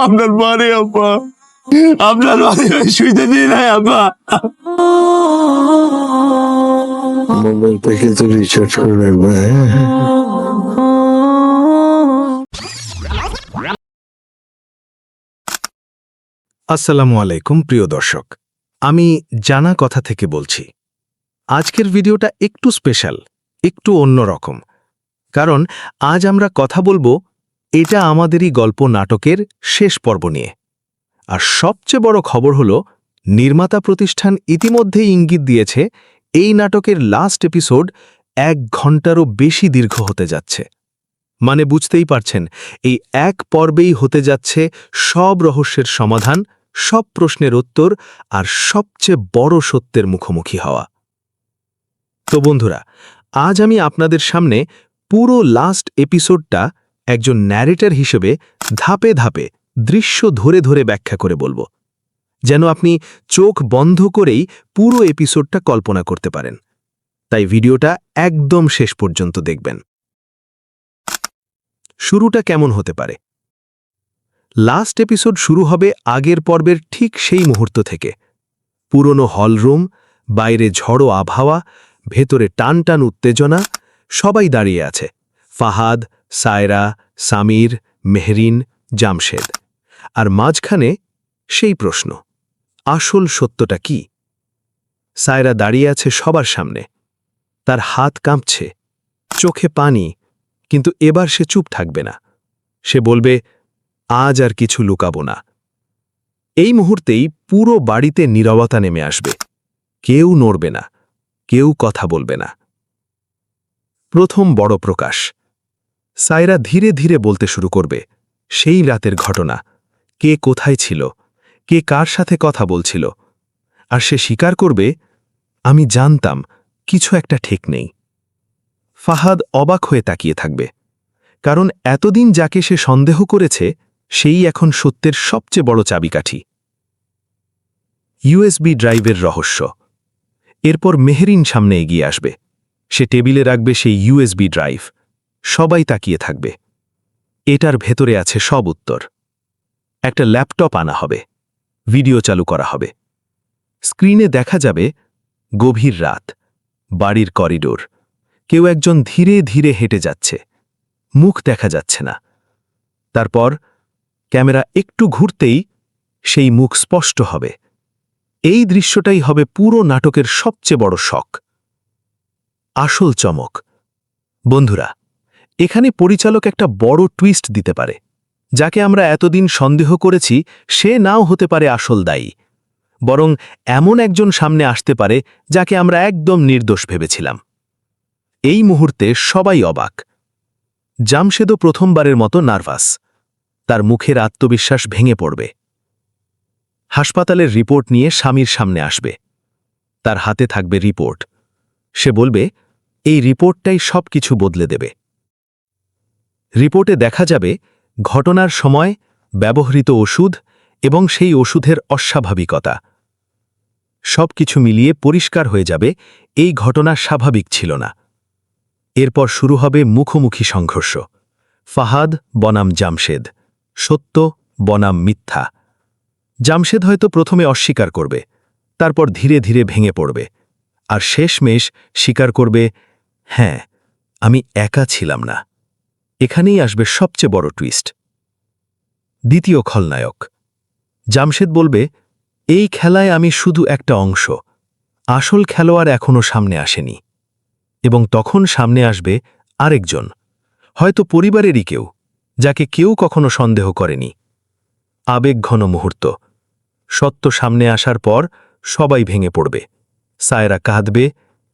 আপনার বাড়ি আব্বা, আপনার বাড়ি শুইতে দিই নাই আব্বা। মোবাইল থেকে তো রিচার্জ করে রাখবে। আসসালামু আলাইকুম প্রিয় দর্শক, আমি জানা কথা থেকে বলছি। আজকের ভিডিওটা একটু স্পেশাল, একটু অন্যরকম, কারণ আজ আমরা কথা বলবো এটা আমাদেরই গল্প নাটকের শেষ পর্ব নিয়ে। আর সবচেয়ে বড় খবর হলো নির্মাতা প্রতিষ্ঠান ইতিমধ্যেই ইঙ্গিত দিয়েছে এই নাটকের লাস্ট এপিসোড 1 ঘন্টারও বেশি দীর্ঘ হতে যাচ্ছে। মানে বুঝতেই পারছেন, এই এক পর্বেই হতে যাচ্ছে সব রহস্যের সমাধান, সব প্রশ্নের উত্তর আর সবচেয়ে বড় সত্যের মুখোমুখি হওয়া। তো বন্ধুরা, আজ আমি আপনাদের সামনে পুরো লাস্ট এপিসোডটা একজন ন্যারেটর হিসেবে ধাপে ধাপে দৃশ্য ধরে ধরে ব্যাখ্যা করে বলবো, যেন আপনি চোখ বন্ধ করেই পুরো এপিসোডটা কল্পনা করতে পারেন। তাই ভিডিওটা একদম শেষ পর্যন্ত দেখবেন। শুরুটা কেমন হতে পারে? লাস্ট এপিসোড শুরু হবে আগের পর্বের ঠিক সেই মুহূর্ত থেকে। পুরনো হলরুম, বাইরে ঝড়ো আবহাওয়া, ভেতরে টান টান উত্তেজনা, সবাই দাঁড়িয়ে আছে। ফাহাদ, সায়রা, সামির, মেহরিন, জামশেদ। আর মাঝখানে সেই প্রশ্ন, আসল সত্যটা কি? সায়রা দাঁড়িয়ে আছে সবার সামনে। তার হাত কাঁপছে, চোখে পানি, কিন্তু এবার সে চুপ থাকবে না। সে বলবে, আজ আর কিছু লুকাবো না। এই মুহূর্তেই পুরো বাড়িতে নীরবতা নেমে আসবে। কেউ নড়বে না, কেউ কথা বলবে না। প্রথম বড় প্রকাশ। সায়রা ধীরে ধীরে বলতে শুরু করবে সেই রাতের ঘটনা, কে কোথায় ছিল, কে কার সাথে কথা বলছিল। আর সে স্বীকার করবে, আমি জানতাম কিছু একটা ঠিক নেই। ফাহাদ অবাক হয়ে তাকিয়ে থাকবে, কারণ এতদিন যাকে সে সন্দেহ করেছে সেই এখন সত্যের সবচেয়ে বড় চাবিকাঠি। ইউএসবি ড্রাইভের রহস্য। এরপর মেহরিন সামনে এগিয়ে আসবে। সে টেবিলে রাখবে সেই ইউএসবি ড্রাইভ। সবাই তাকিয়ে থাকবে। এটার ভেতরে আছে সব উত্তর। একটা ল্যাপটপ আনা হবে, ভিডিও চালু করা হবে। স্ক্রিনে দেখা যাবে গভীর রাত, বাড়ির করিডোর, কেউ একজন ধীরে ধীরে হেঁটে যাচ্ছে, মুখ দেখা যাচ্ছে না। তারপর ক্যামেরা একটু ঘুরতেই সেই মুখ স্পষ্ট হবে। এই দৃশ্যটাই হবে পুরো নাটকের সবচেয়ে বড় শক, আসল চমক। বন্ধুরা, এখানে পরিচালক একটা বড় টুইস্ট দিতে পারে। যাকে আমরা এতদিন সন্দেহ করেছি সে নাও হতে পারে আসল দায়ী, বরং এমন একজন সামনে আসতে পারে যাকে আমরা একদম নির্দোষ ভেবেছিলাম। এই মুহূর্তে সবাই অবাক। জামশেদও প্রথমবারের মতো নার্ভাস। তার মুখের আত্মবিশ্বাস ভেঙে পড়বে। হাসপাতালের রিপোর্ট নিয়ে স্বামীর সামনে আসবে। তার হাতে থাকবে রিপোর্ট। সে বলবে, এই রিপোর্টটাই সবকিছু বদলে দেবে। রিপোর্টে দেখা যাবে ঘটনার সময় ব্যবহৃত ওষুধ এবং সেই ওষুধের অস্বাভাবিকতা। সবকিছু মিলিয়ে পরিষ্কার হয়ে যাবে এই ঘটনা স্বাভাবিক ছিল না। এরপর শুরু হবে মুখোমুখি সংঘর্ষ। ফাহাদ বনাম জামশেদ, সত্য বনাম মিথ্যা। জামশেদ হয়তো প্রথমে অস্বীকার করবে, তারপর ধীরে ধীরে ভেঙে পড়বে, আর শেষমেশ স্বীকার করবে, হ্যাঁ, আমি একা ছিলাম না। এখানেই আসবে সবচেয়ে বড় টুইস্ট। দ্বিতীয় খলনায়ক। জামশেদ বলবে, এই খেলায় আমি শুধু একটা অংশ, আসল খেলোয়াড় এখনও সামনে আসেনি। এবং তখন সামনে আসবে আরেকজন, হয়তো পরিবারেরই কেউ, যাকে কেউ কখনো সন্দেহ করেনি। আবেগঘন মুহূর্ত। সত্য সামনে আসার পর সবাই ভেঙে পড়বে। সায়রা কাঁদবে,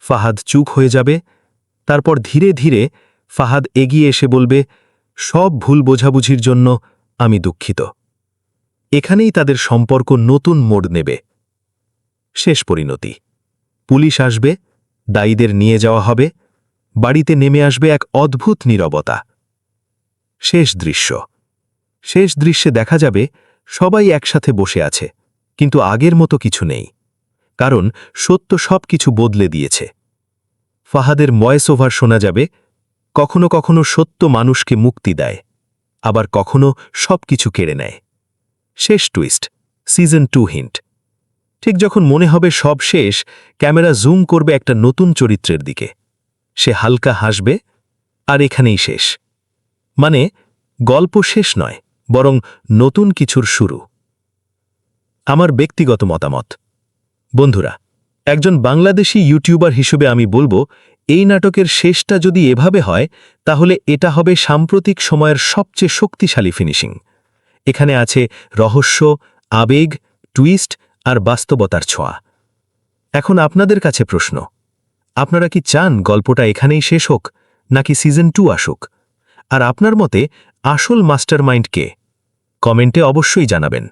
ফাহাদ চুপ হয়ে যাবে। তারপর ধীরে ধীরে ফাহাদ এগিয়ে এসে বলবে, সব ভুল বোঝাবুঝির জন্য আমি দুঃখিত। এখানেই তাদের সম্পর্ক নতুন মোড় নেবে। শেষ পরিণতি। পুলিশ আসবে, দায়ীদের নিয়ে যাওয়া হবে, বাড়িতে নেমে আসবে এক অদ্ভুত নীরবতা। শেষ দৃশ্য। শেষ দৃশ্যে দেখা যাবে সবাই একসাথে বসে আছে, কিন্তু আগের মতো কিছু নেই, কারণ সত্য সবকিছু বদলে দিয়েছে। ফাহাদের ভয়েস ওভার শোনা যাবে, কখনো কখনো সত্য মানুষকে মুক্তি দেয়, আবার কখনো সবকিছু কেড়ে নেয়। শেষ টুইস্ট, সিজন 2 হিন্ট। ঠিক যখন মনে হবে সব শেষ, ক্যামেরা জুম করবে একটা নতুন চরিত্রের দিকে। সে হালকা হাসবে, আর এখানেই শেষ। মানে গল্প শেষ নয়, বরং নতুন কিছুর শুরু। আমার ব্যক্তিগত মতামত, বন্ধুরা, একজন বাংলাদেশি ইউটিউবার হিসেবে আমি বলবো, এই নাটকের শেষটা যদি এভাবে হয়, তাহলে এটা হবে সাম্প্রতিক সময়ের সবচেয়ে শক্তিশালী ফিনিশিং। এখানে আছে রহস্য, আবেগ, টুইস্ট আর বাস্তবতার ছোঁয়া। এখন আপনাদের কাছে প্রশ্ন, আপনারা কি চান গল্পটা এখানেই শেষ হোক, নাকি সিজন 2 আসুক? আর আপনার মতে আসল মাস্টারমাইন্ড কে? কমেন্টে অবশ্যই জানাবেন।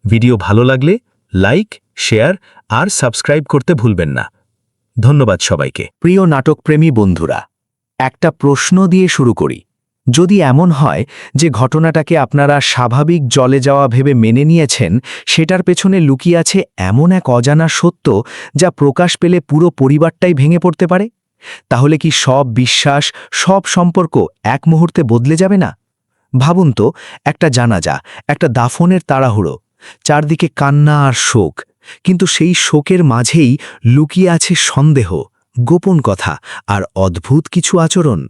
ভিডিও ভালো লাগলে লাইক, শেয়ার আর সাবস্ক্রাইব করতে ভুলবেন না। ধন্যবাদ সবাইকে। প্রিয় নাটকপ্রেমী বন্ধুরা, একটা প্রশ্ন দিয়ে শুরু করি। যদি এমন হয় যে ঘটনাটাকে আপনারা স্বাভাবিক জলে যাওয়া ভেবে মেনে নিয়েছেন, সেটার পেছনে লুকিয়ে আছে এমন এক অজানা সত্য যা প্রকাশ পেলে পুরো পরিবারটাই ভেঙে পড়তে পারে, তাহলে কি সব বিশ্বাস, সব সম্পর্ক এক মুহূর্তে বদলে যাবে না? ভাবুন তো, একটা জানাজা, একটা দাফনের তাড়াহুড়ো, চারদিকে কান্না আর শোক, কিন্তু সেই শোকের মাঝেই লুকিয়ে আছে সন্দেহ, গোপন কথা আর অদ্ভুত কিছু আচরণ।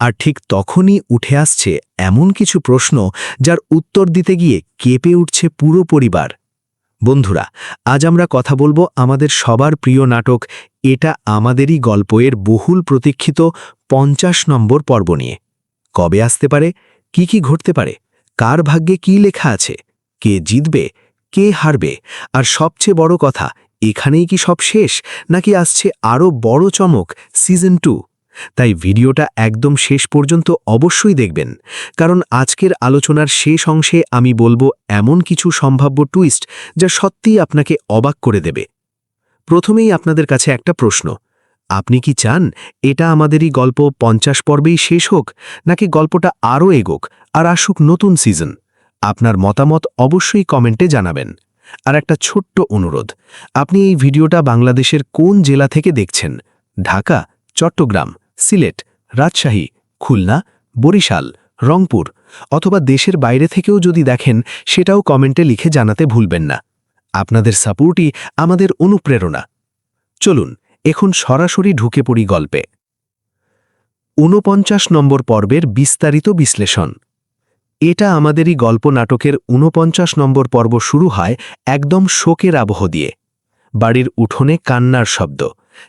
আর ঠিক তখনই উঠে আসছে এমন কিছু প্রশ্ন যার উত্তর দিতে গিয়ে কেঁপে উঠছে পুরো পরিবার। বন্ধুরা, আজ আমরা কথা বলবো আমাদের সবার প্রিয় নাটক এটা আমাদেরই গল্পের বহুল প্রতীক্ষিত 50 নম্বর পর্ব নিয়ে। কবে আসতে পারে, কি ঘটতে পারে, কার ভাগ্যে কি লেখা আছে, কে জিতবে, কে হারবে, আর সবচেয়ে বড় কথা, এখানেই কি সব শেষ, নাকি আসছে আরও বড় চমক, সিজন 2? তাই ভিডিওটা একদম শেষ পর্যন্ত অবশ্যই দেখবেন, কারণ আজকের আলোচনার শেষ অংশে আমি বলবো এমন কিছু সম্ভাব্য টুইস্ট যা সত্যিই আপনাকে অবাক করে দেবে। প্রথমেই আপনাদের কাছে একটা প্রশ্ন, আপনি কি চান এটা আমাদেরই গল্প 50 পর্বেই শেষ হোক, নাকি গল্পটা আরও এগোক আর আসুক নতুন সিজন? আপনার মতামত অবশ্যই কমেন্টে জানাবেন। আর একটা ছোট্ট অনুরোধ, আপনি এই ভিডিওটা বাংলাদেশের কোন জেলা থেকে দেখছেন? ঢাকা, চট্টগ্রাম, সিলেট, রাজশাহী, খুলনা, বরিশাল, রংপুর অথবা দেশের বাইরে থেকেও যদি দেখেন, সেটাও কমেন্টে লিখে জানাতে ভুলবেন না। আপনাদের সাপোর্টই আমাদের অনুপ্রেরণা। চলুন এখন সরাসরি ঢুকে পড়ি গল্পে। 49 নম্বর পর্বের বিস্তারিত বিশ্লেষণ। এটা আমাদেরই গল্প নাটকের 49 নম্বর পর্ব শুরু হয় একদম শোকের আবহ দিয়ে। বাড়ির উঠোনে কান্নার শব্দ,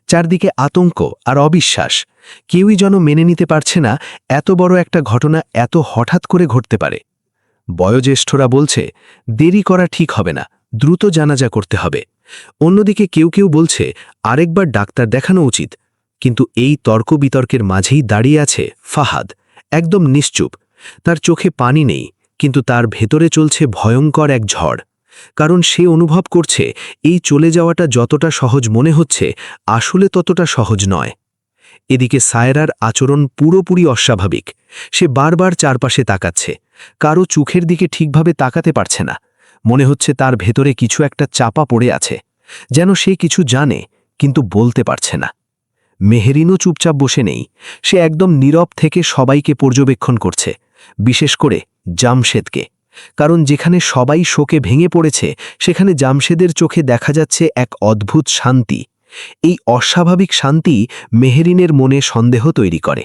চারদিকে আতঙ্ক আর অবিশ্বাস। কেউই যেন মেনে নিতে পারছে না এত বড় একটা ঘটনা এত হঠাৎ করে ঘটতে পারে। বয়োজ্যেষ্ঠরা বলছে, দেরি করা ঠিক হবে না, দ্রুত জানাজা করতে হবে। অন্যদিকে কেউ বলছে, আরেকবার ডাক্তার দেখানো উচিত। কিন্তু এই তর্ক বিতর্কের মাঝেই দাঁড়িয়ে আছে ফাহাদ, একদম নিশ্চুপ। তার চোখে পানি নেই, কিন্তু তার ভেতরে চলছে ভয়ঙ্কর এক ঝড়। কারণ সে অনুভব করছে এই চলে যাওয়াটা যতটা সহজ মনে হচ্ছে, আসলে ততটা সহজ নয়। এদিকে সায়রার আচরণ পুরোপুরি অস্বাভাবিক। সে বারবার চারপাশে তাকাচ্ছে, কারো চোখের দিকে ঠিকভাবে তাকাতে পারছে না। মনে হচ্ছে তার ভেতরে কিছু একটা চাপা পড়ে আছে, যেন সে কিছু জানে কিন্তু বলতে পারছে না। মেহেরিনও চুপচাপ বসে নেই, সে একদম নীরব থেকে সবাইকে পর্যবেক্ষণ করছে, বিশেষ করে জামশেদকে। কারণ যেখানে সবাই শোকে ভেঙে পড়েছে, সেখানে জামশেদের চোখে দেখা যাচ্ছে এক অদ্ভুত শান্তি। এই অস্বাভাবিক শান্তি মেহেরিনের মনে সন্দেহ তৈরি করে।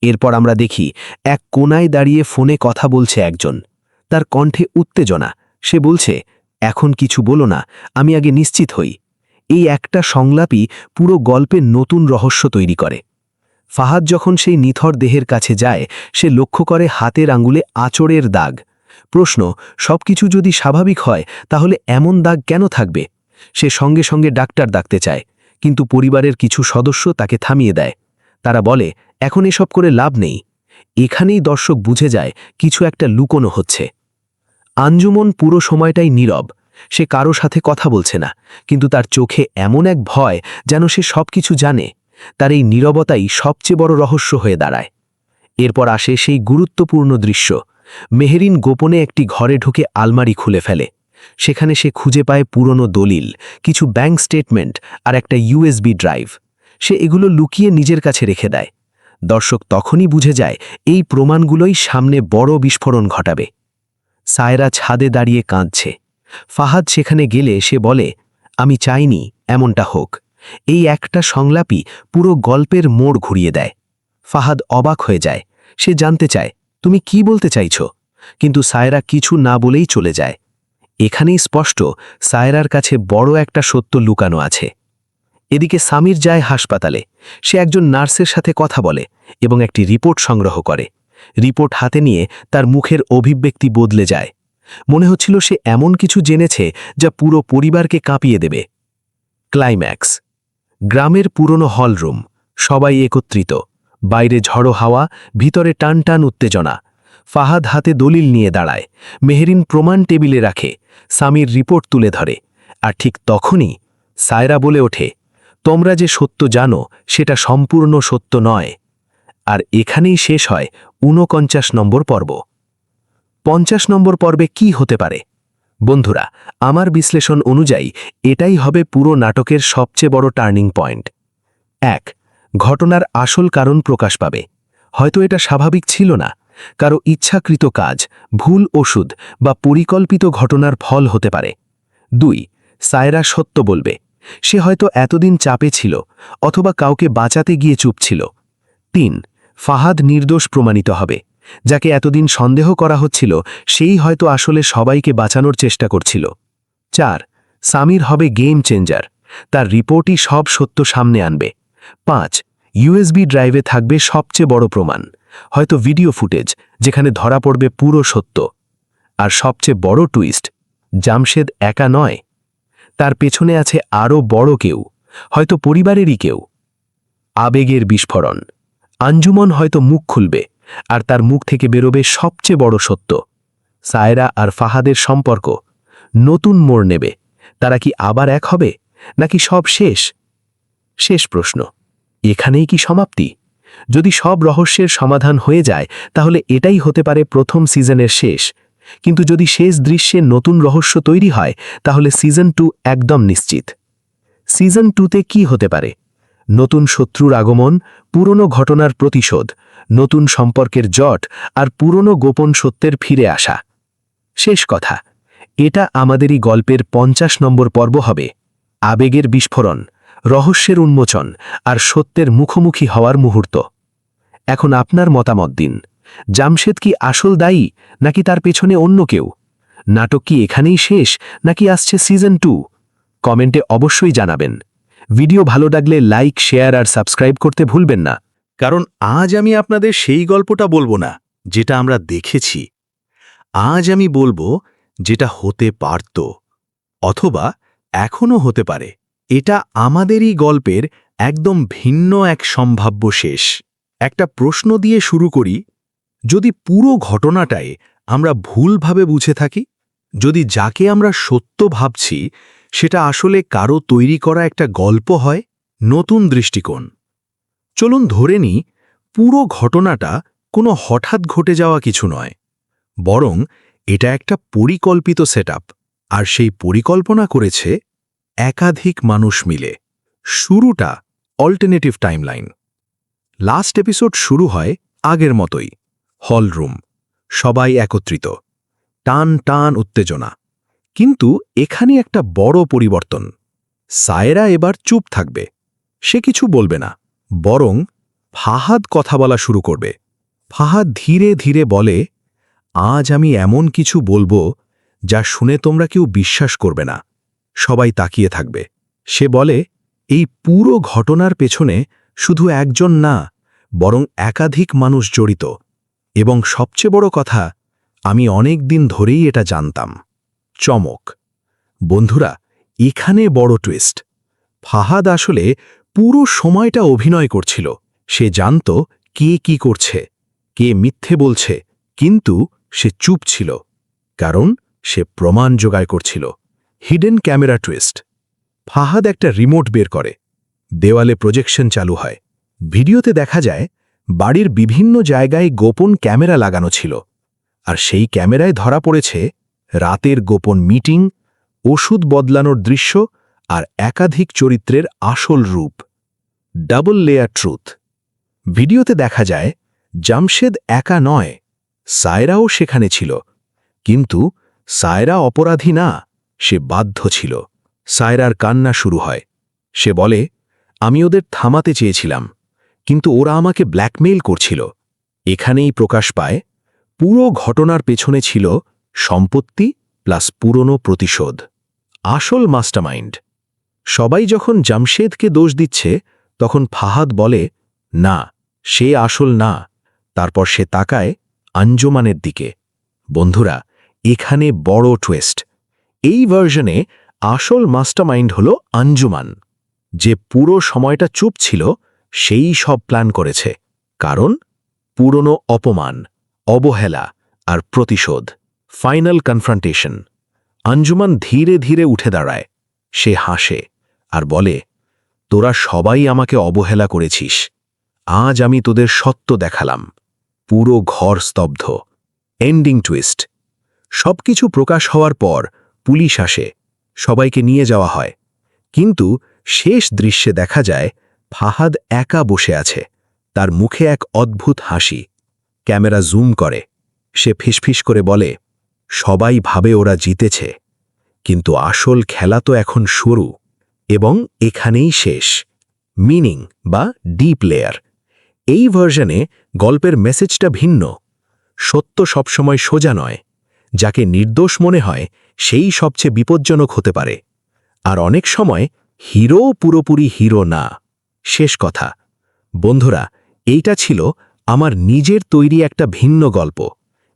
এরপর আমরা দেখি এক কোনায় দাঁড়িয়ে ফোনে কথা বলছে একজন। তার কণ্ঠে উত্তেজনা। সে বলছে, এখন কিছু বলো না, আমি আগে নিশ্চিত হই। এই একটা সংলাপই পুরো গল্পের নতুন রহস্য তৈরি করে। ফাহাদ যখন সেই নিথর দেহের কাছে যায়, সে লক্ষ্য করে হাতের আঙুলে আঁচড়ের দাগ। প্রশ্ন, সবকিছু যদি স্বাভাবিক হয় তাহলে এমন দাগ কেন থাকবে? সে সঙ্গে সঙ্গে ডাক্তার ডাকতে চায়, কিন্তু পরিবারের কিছু সদস্য তাকে থামিয়ে দেয়। তারা বলে, এখন এসব করে লাভ নেই। এখানেই দর্শক বুঝে যায় কিছু একটা লুকোনো হচ্ছে। আঞ্জুমন পুরো সময়টাই নীরব। সে কারো সাথে কথা বলছে না, কিন্তু তার চোখে এমন এক ভয় যেন সে সবকিছু জানে। তার এই নীরবতাই সবচেয়ে বড় রহস্য হয়ে দাঁড়ায়। এরপর আসে সেই গুরুত্বপূর্ণ দৃশ্য। মেহেরিন গোপনে একটি ঘরে ঢুকে আলমারি খুলে ফেলে। সেখানে সে খুঁজে পায় পুরনো দলিল, কিছু ব্যাংক স্টেটমেন্ট আর একটা ইউএসবি ড্রাইভ। সে এগুলো লুকিয়ে নিজের কাছে রেখে দেয়। দর্শক তখনই বুঝে যায় এই প্রমাণগুলোই সামনে বড় বিস্ফোরণ ঘটাবে। সায়রা ছাদে দাঁড়িয়ে কাঁদছে। ফাহাদ সেখানে গেলে সে বলে, আমি চাইনি এমনটা হোক। এই একটা সংলাপই পুরো গল্পের মোড় ঘুরিয়ে দেয়। ফাহাদ অবাক হয়ে যায়। সে জানতে চায়, তুমি কি বলতে চাইছ? কিন্তু সায়রা কিছু না বলেই চলে যায়। এখানেই স্পষ্ট সায়রার কাছে বড় একটা সত্য লুকানো আছে। এদিকে সামির যায় হাসপাতালে। সে একজন নার্সের সাথে কথা বলে এবং একটি রিপোর্ট সংগ্রহ করে। রিপোর্ট হাতে নিয়ে তার মুখের অভিব্যক্তি বদলে যায়। মনে হচ্ছিল সে এমন কিছু জেনেছে যা পুরো পরিবারকে কাঁপিয়ে দেবে। ক্লাইম্যাক্স। গ্রামের পুরনো হলরুম, সবাই একত্রিত। বাইরে ঝড়ো হাওয়া, ভিতরে টান টান উত্তেজনা। ফাহাদ হাতে দলিল নিয়ে দাঁড়ায়। মেহেরিন প্রমাণ টেবিলে রাখে। সামির রিপোর্ট তুলে ধরে। আর ঠিক তখনই সায়রা বলে ওঠে, তোমরা যে সত্য জানো সেটা সম্পূর্ণ সত্য নয়। আর এখানেই শেষ হয় ৪৯ নম্বর পর্ব। ৫০ নম্বর পর্বে কি হতে পারে? বন্ধুরা, আমার বিশ্লেষণ অনুযায়ী এটাই হবে পুরো নাটকের সবচেয়ে বড় টার্নিং পয়েন্ট। ১. ঘটনার আসল কারণ প্রকাশ পাবে। হয়তো এটা স্বাভাবিক ছিল না, কারো ইচ্ছাকৃত কাজ, ভুল ওষুধ বা পরিকল্পিত ঘটনার ফল হতে পারে। ২. সায়রা সত্য বলবে। সে হয়তো এতদিন চাপে ছিল, অথবা কাউকে বাঁচাতে গিয়ে চুপ ছিল। ৩. ফাহাদ নির্দোষ প্রমাণিত হবে। যাকে এতদিন সন্দেহ করা হচ্ছিল সেই হয়তো আসলে সবাইকে বাঁচানোর চেষ্টা করছিল। ৪. সামির হবে গেম চেঞ্জার। তার রিপোর্টই সব সত্য সামনে আনবে। ৫. ইউএসবি ড্রাইভে থাকবে সবচেয়ে বড় প্রমাণ, হয়তো ভিডিও ফুটেজ, যেখানে ধরা পড়বে পুরো সত্য। আর সবচেয়ে বড় টুইস্ট, জামশেদ একা নয়, তার পেছনে আছে আরও বড় কেউ, হয়তো পরিবারেরই কেউ। আবেগের বিস্ফোরণ। আঞ্জুমন হয়তো মুখ খুলবে, আর তার মুখ থেকে বেরোবে সবচেয়ে বড় সত্য। সায়রা আর ফাহাদের সম্পর্ক নতুন মোড় নেবে। তারা কি আবার এক হবে, নাকি সব শেষ? শেষ প্রশ্ন, এখানেই কি সমাপ্তি? যদি সব রহস্যের সমাধান হয়ে যায় তাহলে এটাই হতে পারে প্রথম সিজনের শেষ। কিন্তু যদি শেষ দৃশ্যে নতুন রহস্য তৈরি হয় তাহলে সিজন 2 একদম নিশ্চিত। সিজন 2তে কি হতে পারে? নতুন শত্রুর আগমন, পুরনো ঘটনার প্রতিশোধ, নতুন সম্পর্কের জট আর পুরনো গোপন সত্যের ফিরে আসা। শেষ কথা, এটা আমাদেরই গল্পের ৫০ নম্বর পর্ব হবে। আবেগের বিস্ফোরণ, রহস্যের উন্মোচন আর সত্যের মুখোমুখি হওয়ার মুহূর্ত। এখন আপনার মতামত দিন। জামশেদ কি আসল দায়ী, নাকি তার পেছনে অন্য কেউ? নাটক কি এখানেই শেষ, নাকি আসছে সিজন 2? কমেন্টে অবশ্যই জানাবেন। ভিডিও ভালো লাগলে লাইক, শেয়ার আর সাবস্ক্রাইব করতে ভুলবেন না। কারণ আজ আমি আপনাদের সেই গল্পটা বলবো না যেটা আমরা দেখেছি। আজ আমি বলবো যেটা হতে পারত, অথবা এখনও হতে পারে। এটা আমাদেরই গল্পের একদম ভিন্ন এক সম্ভাব্য শেষ। একটা প্রশ্ন দিয়ে শুরু করি। যদি পুরো ঘটনাটাই আমরা ভুলভাবে বুঝে থাকি, যদি যাকে আমরা সত্য ভাবছি সেটা আসলে কারো তৈরি করা একটা গল্প হয়, নতুন দৃষ্টিকোণ। চলুন ধরে নিই পুরো ঘটনাটা কোনো হঠাৎ ঘটে যাওয়া কিছু নয়, বরং এটা একটা পরিকল্পিত সেটআপ, আর সেই পরিকল্পনা করেছে একাধিক মানুষ মিলে। শুরুটা অল্টারনেটিভ টাইমলাইন। লাস্ট এপিসোড শুরু হয় আগের মতোই, হলরুম, সবাই একত্রিত, টান টান উত্তেজনা। কিন্তু এখানে একটা বড় পরিবর্তন। সায়রা এবার চুপ থাকবে, সে কিছু বলবে না, বরং ফাহাদ কথা বলা শুরু করবে। ফাহাদ ধীরে ধীরে বলে, আজ আমি এমন কিছু বলবো যা শুনে তোমরা কেউ বিশ্বাস করবে না। সবাই তাকিয়ে থাকবে। সে বলে, এই পুরো ঘটনার পেছনে শুধু একজন না, বরং একাধিক মানুষ জড়িত। এবং সবচেয়ে বড় কথা, আমি অনেক দিন ধরেই এটা জানতাম। চমক। বন্ধুরা, এখানে বড় টুইস্ট। ফাহাদ আসলে পুরো সময়টা অভিনয় করছিল। সে জানত কে কি করছে, কে মিথ্যে বলছে, কিন্তু সে চুপ ছিল, কারণ সে প্রমাণ জোগাড় করছিল। Hidden camera twist. ফাহাদ একটা রিমোট বের করে। দেওয়ালে প্রজেকশন চালু হয়। ভিডিওতে দেখা যায় বাড়ির বিভিন্ন জায়গায় গোপন ক্যামেরা লাগানো ছিল, আর সেই ক্যামেরায় ধরা পড়েছে রাতের গোপন মিটিং, ওষুধ বদলানোর দৃশ্য আর একাধিক চরিত্রের আসল রূপ। Double layer truth. ভিডিওতে দেখা যায় জামশেদ একা নয়, সায়রাও সেখানে ছিল। কিন্তু সায়রা অপরাধী না, সে বাধ্য ছিল। সায়রার কান্না শুরু হয়। সে বলে, আমি ওদের থামাতে চেয়েছিলাম, কিন্তু ওরা আমাকে ব্ল্যাকমেইল করছিল। এখানেই প্রকাশ পায় পুরো ঘটনার পেছনে ছিল সম্পত্তি প্লাস পুরনো প্রতিশোধ। আসল মাস্টারমাইন্ড। সবাই যখন জামশেদকে দোষ দিচ্ছে, তখন ফাহাদ বলে, না, সে আসল না। তারপর সে তাকায় আঞ্জুমানের দিকে। বন্ধুরা, এখানে বড় টুইস্ট। এই ভার্জনে আসল মাস্টারমাইন্ড হল আঞ্জুমান। যে পুরো সময়টা চুপ ছিল, সেই সব প্ল্যান করেছে। কারণ পুরনো অপমান, অবহেলা আর প্রতিশোধ। Final confrontation. আঞ্জুমান ধীরে ধীরে উঠে দাঁড়ায়। সে হাসে আর বলে, তোরা সবাই আমাকে অবহেলা করেছিস, আজ আমি তোদের সত্য দেখালাম। পুরো ঘর স্তব্ধ। Ending twist. সবকিছু প্রকাশ হওয়ার পর পুলিশ আসে, সবাইকে নিয়ে যাওয়া হয়। কিন্তু শেষ দৃশ্যে দেখা যায় ফাহাদ একা বসে আছে, তার মুখে এক অদ্ভুত হাসি। ক্যামেরা জুম করে। সে ফিসফিস করে বলে, সবাই ভাবে ওরা জিতেছে, কিন্তু আসল খেলা তো এখন শুরু, এবং এখানেই শেষ। মিনিং বা ডিপ লেয়ার। এই ভার্জনে গল্পের মেসেজটা ভিন্ন। সত্য সবসময় সোজা নয়। যাকে নির্দোষ মনে হয় সেই সবচেয়ে বিপজ্জনক হতে পারে। আর অনেক সময় হিরোও পুরোপুরি হিরো না। শেষ কথা, বন্ধুরা, এইটা ছিল আমার নিজের তৈরি একটা ভিন্ন গল্প।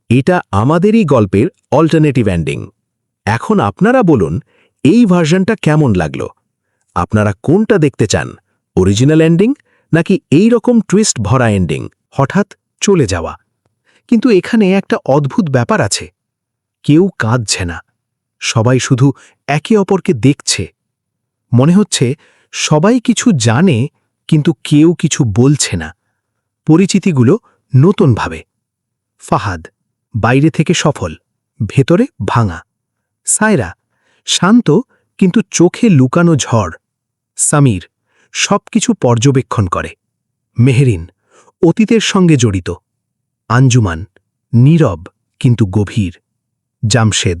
এটা আমাদেরই গল্পের অল্টারনেটিভ এন্ডিং। এখন আপনারা বলুন, এই ভার্জনটা কেমন লাগলো? আপনারা কোনটা দেখতে চান, অরিজিনাল এন্ডিং নাকি এই রকম টুইস্ট ভরা এন্ডিং, হঠাৎ চলে যাওয়া? কিন্তু এখানে একটা অদ্ভুত ব্যাপার আছে। কেউ কাঁদছে না, সবাই শুধু একে অপরকে দেখছে। মনে হচ্ছে সবাই কিছু জানে, কিন্তু কেউ কিছু বলছে না। পরিচিতিগুলো নতুনভাবে। ফাহাদ বাইরে থেকে সফল, ভেতরে ভাঙা। সায়রা শান্ত, কিন্তু চোখে লুকানো ঝড়। সামির সবকিছু পর্যবেক্ষণ করে। মেহরিন অতীতের সঙ্গে জড়িত। আঞ্জুমান নীরব কিন্তু গভীর। জামশেদ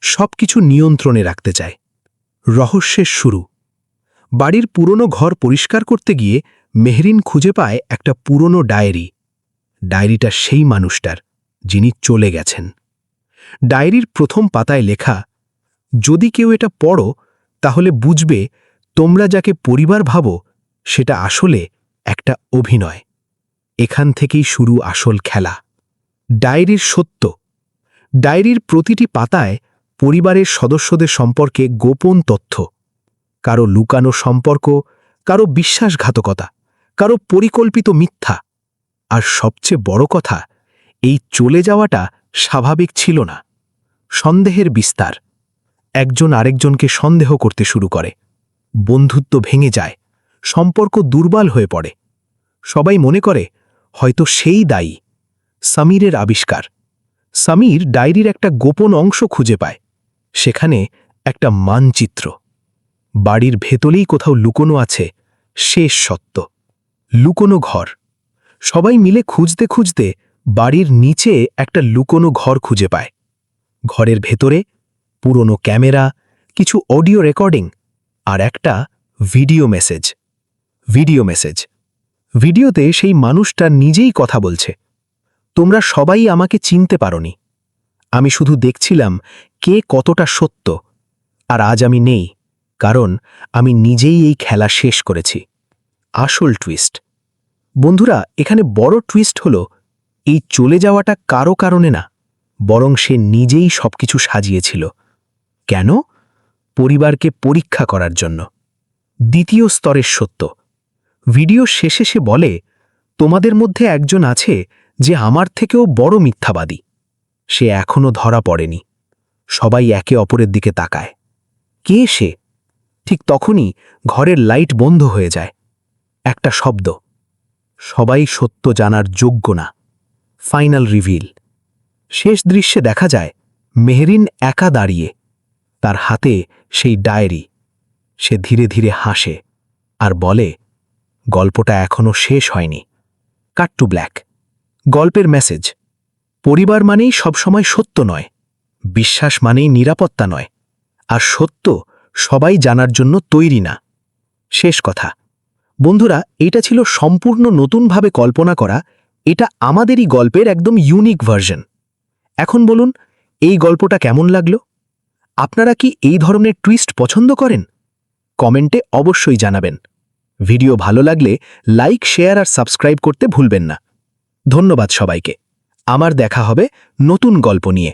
সবকিছু নিয়ন্ত্রণে রাখতে চায়। রহস্যের শুরু। বাড়ির পুরনো ঘর পরিষ্কার করতে গিয়ে মেহরিন খুঁজে পায় একটা পুরনো ডায়েরি। ডায়েরিটা সেই মানুষটার, যিনি চলে গেছেন। ডায়েরির প্রথম পাতায় লেখা, যদি কেউ এটা পড়ো তাহলে বুঝবে তোমরা যাকে পরিবার ভাবো সেটা আসলে একটা অভিনয়। এখান থেকেই শুরু আসল খেলা। ডায়েরির সত্য। ডায়েরির প্রতিটি পাতায় পরিবারের সদস্যদের সম্পর্কে গোপন তথ্য। কারো লুকানো সম্পর্ক, কারো বিশ্বাসঘাতকতা, কারো পরিকল্পিত মিথ্যা। আর সবচেয়ে বড় কথা, এই চলে যাওয়াটা স্বাভাবিক ছিল না। সন্দেহের বিস্তার। একজন আরেকজনকে সন্দেহ করতে শুরু করে। বন্ধুত্ব ভেঙে যায়, সম্পর্ক দুর্বল হয়ে পড়ে। সবাই মনে করে হয়তো সেই দায়ী। সামিরের আবিষ্কার। সামির ডায়েরির একটা গোপন অংশ খুঁজে পায়। সেখানে একটা মানচিত্র। বাড়ির ভেতরেই কোথাও লুকোনো আছে শেষ সত্য। লুকোনো ঘর। সবাই মিলে খুঁজতে খুঁজতে বাড়ির নিচে একটা লুকোনো ঘর খুঁজে পায়। ঘরের ভেতরে পুরনো ক্যামেরা, কিছু অডিও রেকর্ডিং আর একটা ভিডিও মেসেজ। ভিডিওতে সেই মানুষটা নিজেই কথা বলছে, তোমরা সবাই আমাকে চিনতে পারোনি। আমি শুধু দেখছিলাম কে কতটা সত্য। আর আজ আমি নেই, কারণ আমি নিজেই এই খেলা শেষ করেছি। আসল টুইস্ট। বন্ধুরা, এখানে বড় টুইস্ট হল, এই চলে যাওয়াটা কারো কারণে না, বরং সে নিজেই সবকিছু সাজিয়েছিল। কেন? পরিবারকে পরীক্ষা করার জন্য। দ্বিতীয় স্তরের সত্য। ভিডিও শেষে সে বলে, তোমাদের মধ্যে একজন আছে যে আমার থেকেও বড় মিথ্যাবাদী। সে এখনো ধরা পড়েনি। সবাই একে অপরের দিকে তাকায়। কে সে? ঠিক তখনই ঘরের লাইট বন্ধ হয়ে যায়। একটা শব্দ। সবাই সত্য জানার যোগ্য না। Final reveal. শেষ দৃশ্যে দেখা যায় মেহরিন একা দাঁড়িয়ে, তার হাতে সেই ডায়েরি। সে ধীরে ধীরে হাসে আর বলে, গল্পটা এখনো শেষ হয়নি। কাট টু ব্ল্যাক। গল্পের মেসেজ। পরিবার মানেই সবসময় সত্য নয়, বিশ্বাস মানেই নিরাপত্তা নয়, আর সত্য সবাই জানার জন্য তৈরি না। শেষ কথা বন্ধুরা, এটা ছিল সম্পূর্ণ নতুনভাবে কল্পনা করা, এটা আমাদেরই গল্পের একদম ইউনিক ভার্সন। এখন বলুন, এই গল্পটা কেমন লাগলো? আপনারা কি এই ধরনের টুইস্ট পছন্দ করেন? কমেন্টে অবশ্যই জানাবেন। ভিডিও ভালো লাগলে লাইক, শেয়ার আর সাবস্ক্রাইব করতে ভুলবেন না। ধন্যবাদ সবাইকে। আমার দেখা হবে নতুন গল্প নিয়ে।